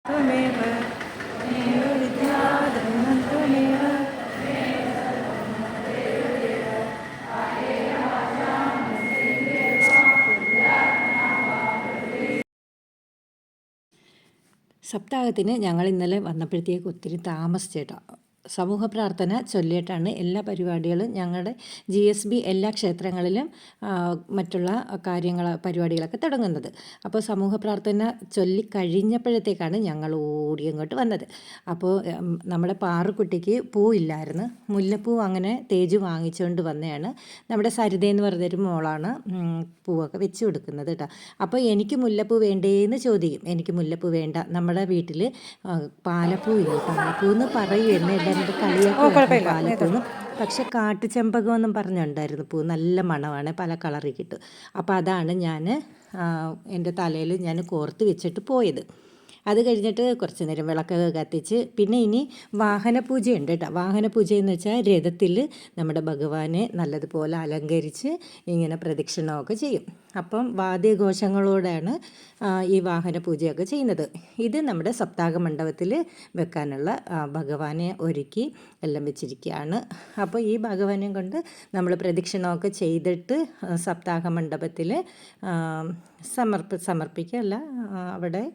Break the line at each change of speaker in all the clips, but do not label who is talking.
त्वमेव त्वमेव विद्याधरं त्वमेव। സപ്താഹത്തിന് ഞങ്ങൾ ഇന്നലെ വന്നപ്പോഴത്തേക്ക് ഒത്തിരി താമസിച്ചേട്ടോ. സമൂഹ പ്രാർത്ഥന ചൊല്ലിയിട്ടാണ് എല്ലാ പരിപാടികളും ഞങ്ങളുടെ GSB എല്ലാ ക്ഷേത്രങ്ങളിലും മറ്റുള്ള പരിപാടികളൊക്കെ തുടങ്ങുന്നത്. അപ്പോൾ സമൂഹ പ്രാർത്ഥന ചൊല്ലി കഴിഞ്ഞപ്പോഴത്തേക്കാണ് ഞങ്ങൾ ഓടി അങ്ങോട്ട് വന്നത്. അപ്പോൾ നമ്മുടെ പാറുക്കുട്ടിക്ക് പൂവില്ലായിരുന്നു. മുല്ലപ്പൂ അങ്ങനെ തേജ് വാങ്ങിച്ചുകൊണ്ട് വന്നതാണ്. നമ്മുടെ സരിതയെന്ന് പറഞ്ഞൊരു മോളാണ് പൂവൊക്കെ വെച്ച് കൊടുക്കുന്നത് കേട്ടോ. അപ്പോൾ എനിക്ക് മുല്ലപ്പൂ വേണ്ടേന്ന് ചോദിക്കും. എനിക്ക് മുല്ലപ്പൂ വേണ്ട, നമ്മുടെ വീട്ടിൽ പാലപ്പൂ ഇല്ല, പാലപ്പൂ എന്ന് പറയും, എന്നെ എല്ലാവരും കളിയാക്കി പാലപ്പൂന്ന്. പക്ഷെ കാട്ടുചെമ്പകം എന്നും പറഞ്ഞുണ്ടായിരുന്നു പൂ, നല്ല മണമാണ്, പല കളറിൽ കിട്ടും. അപ്പോൾ അതാണ് ഞാൻ എൻ്റെ തലയിൽ ഞാൻ കോർത്ത് വെച്ചിട്ട് പോയത്. അത് കഴിഞ്ഞിട്ട് കുറച്ച് നേരം വിളക്കൊക്കെ കത്തിച്ച് പിന്നെ ഇനി വാഹനപൂജയുണ്ട് കേട്ടോ. വാഹനപൂജയെന്ന് വെച്ചാൽ രഥത്തിൽ നമ്മുടെ ഭഗവാനെ നല്ലതുപോലെ അലങ്കരിച്ച് ഇങ്ങനെ പ്രദക്ഷിണമൊക്കെ ചെയ്യും. അപ്പം വാദ്യഘോഷങ്ങളോടാണ് ഈ വാഹനപൂജയൊക്കെ ചെയ്യുന്നത്. ഇത് നമ്മുടെ സപ്താഹ മണ്ഡപത്തിൽ വെക്കാനുള്ള ഭഗവാനെ ഒരുക്കി എല്ലാം വെച്ചിരിക്കുകയാണ്. അപ്പോൾ ഈ ഭഗവാനെ കൊണ്ട് നമ്മൾ പ്രദക്ഷിണമൊക്കെ ചെയ്തിട്ട് സപ്താഹ മണ്ഡപത്തിൽ സമർപ്പിക്കല്ല, അവിടെ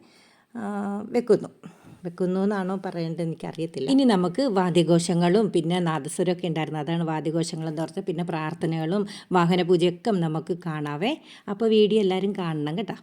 വെക്കുന്നു എന്നാണോ പറയേണ്ടത് എനിക്കറിയത്തില്ല. ഇനി നമുക്ക് വാദ്യഘോഷങ്ങളും പിന്നെ നാദസ്വരമൊക്കെ ഉണ്ടായിരുന്നു, അതാണ് വാദ്യഘോഷങ്ങളെന്ന് പറഞ്ഞാൽ. പിന്നെ പ്രാർത്ഥനകളും വാഹനപൂജയൊക്കെ നമുക്ക് കാണാവേ. അപ്പോൾ വീഡിയോ എല്ലാവരും കാണണം കേട്ടോ.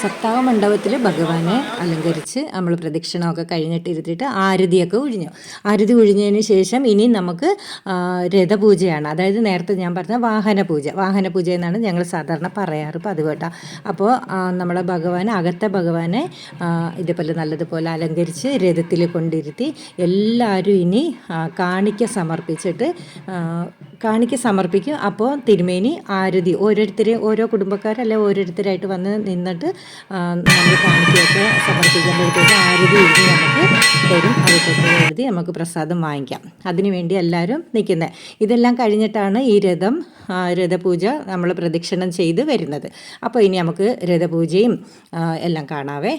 സപ്താഹ മണ്ഡപത്തിൽ ഭഗവാനെ അലങ്കരിച്ച് നമ്മൾ പ്രദക്ഷിണമൊക്കെ കഴിഞ്ഞിട്ട് ഇരുത്തിയിട്ട് ആരതിയൊക്കെ ഒഴിഞ്ഞു. ആരതി ഒഴിഞ്ഞതിന് ശേഷം ഇനി നമുക്ക് രഥപൂജയാണ്. അതായത് നേരത്തെ ഞാൻ പറഞ്ഞ വാഹനപൂജ എന്നാണ് ഞങ്ങൾ സാധാരണ പറയാറ് പതിവ് കേട്ടോ. അപ്പോൾ നമ്മളെ അകത്തെ ഭഗവാനെ ഇതേപോലെ നല്ലതുപോലെ അലങ്കരിച്ച് രഥത്തിൽ കൊണ്ടിരുത്തി എല്ലാവരും ഇനി കാണിക്ക സമർപ്പിക്കും. അപ്പോൾ തിരുമേനി ആരതി ഓരോ കുടുംബക്കാരല്ല ഓരോരുത്തരായിട്ട് വന്ന് നിന്നിട്ട് നമ്മൾ കാണിക്കൊക്കെ സമർപ്പിക്കുമ്പോഴത്തേക്ക് ആരതി എഴുതി നമുക്ക് തരും. അതൊക്കെ എഴുതി നമുക്ക് പ്രസാദം വാങ്ങിക്കാം. അതിനുവേണ്ടി എല്ലാവരും നിൽക്കുന്നത്. ഇതെല്ലാം കഴിഞ്ഞിട്ടാണ് ഈ രഥപൂജ നമ്മൾ പ്രദക്ഷിണം ചെയ്ത് വരുന്നത്. അപ്പോൾ ഇനി നമുക്ക് രഥപൂജയും എല്ലാം കാണാവേ.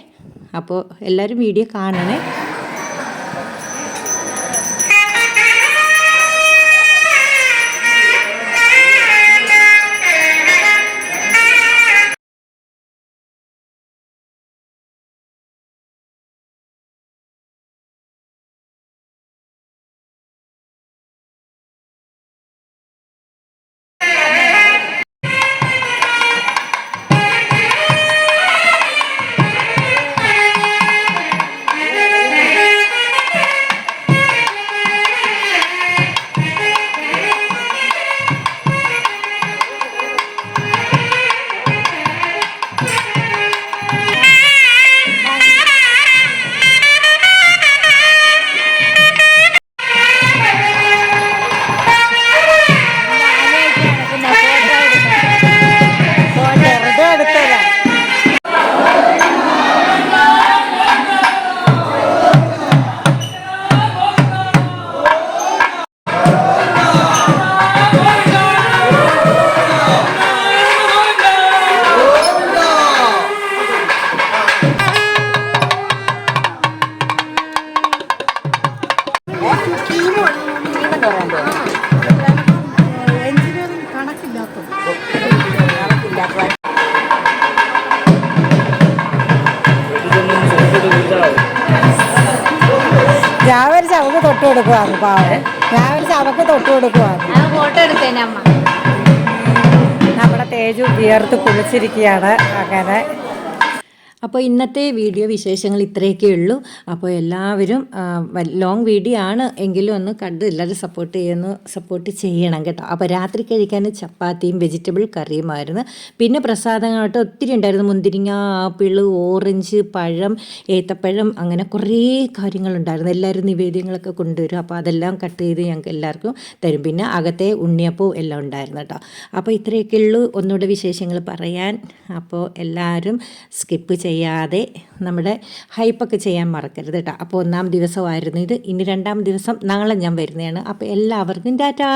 അപ്പോൾ എല്ലാവരും വീഡിയോ കാണണേ. അവക്ക് തൊട്ട് കൊടുക്കുവാണ് പാവം. അവക്ക് തൊട്ട് കൊടുക്കുവാണ്. നമ്മുടെ തേജു വിയർത്ത് കുളിച്ചിരിക്കുകയാണ്. അങ്ങനെ അപ്പോൾ ഇന്നത്തെ വീഡിയോ വിശേഷങ്ങൾ ഇത്രയൊക്കെ ഉള്ളൂ. അപ്പോൾ എല്ലാവരും ലോങ് വീഡിയോ ആണ് എങ്കിലും ഒന്ന് കണ്ട് എല്ലാവരും സപ്പോർട്ട് ചെയ്യണം കേട്ടോ. അപ്പോൾ രാത്രി കഴിക്കാൻ ചപ്പാത്തിയും വെജിറ്റബിൾ കറിയുമായിരുന്നു. പിന്നെ പ്രസാദങ്ങളായിട്ട് ഒത്തിരി ഉണ്ടായിരുന്നു. മുന്തിരിങ്ങ, ആപ്പിൾ, ഓറഞ്ച്, പഴം, ഏത്തപ്പഴം, അങ്ങനെ കുറേ കാര്യങ്ങളുണ്ടായിരുന്നു. എല്ലാവരും നിവേദ്യങ്ങളൊക്കെ കൊണ്ടുവരും. അപ്പോൾ അതെല്ലാം കട്ട് ചെയ്ത് ഞങ്ങൾക്ക് എല്ലാവർക്കും തരും. പിന്നെ അകത്തെ ഉണ്ണിയപ്പവും എല്ലാം ഉണ്ടായിരുന്നു കേട്ടോ. അപ്പോൾ ഇത്രയൊക്കെ ഉള്ളൂ ഒന്നുകൂടെ വിശേഷങ്ങൾ പറയാൻ. അപ്പോൾ എല്ലാവരും സ്കിപ്പ് ചെയ്യാതെ നമ്മുടെ ഹൈപ്പൊക്കെ ചെയ്യാൻ മറക്കരുത് കേട്ടോ. അപ്പോൾ 1-ാം ദിവസമായിരുന്നു ഇത്. ഇനി 2-ാം ദിവസം നാളെ ഞാൻ വരുന്നതാണ്. അപ്പോൾ എല്ലാവർക്കും ടാറ്റാ.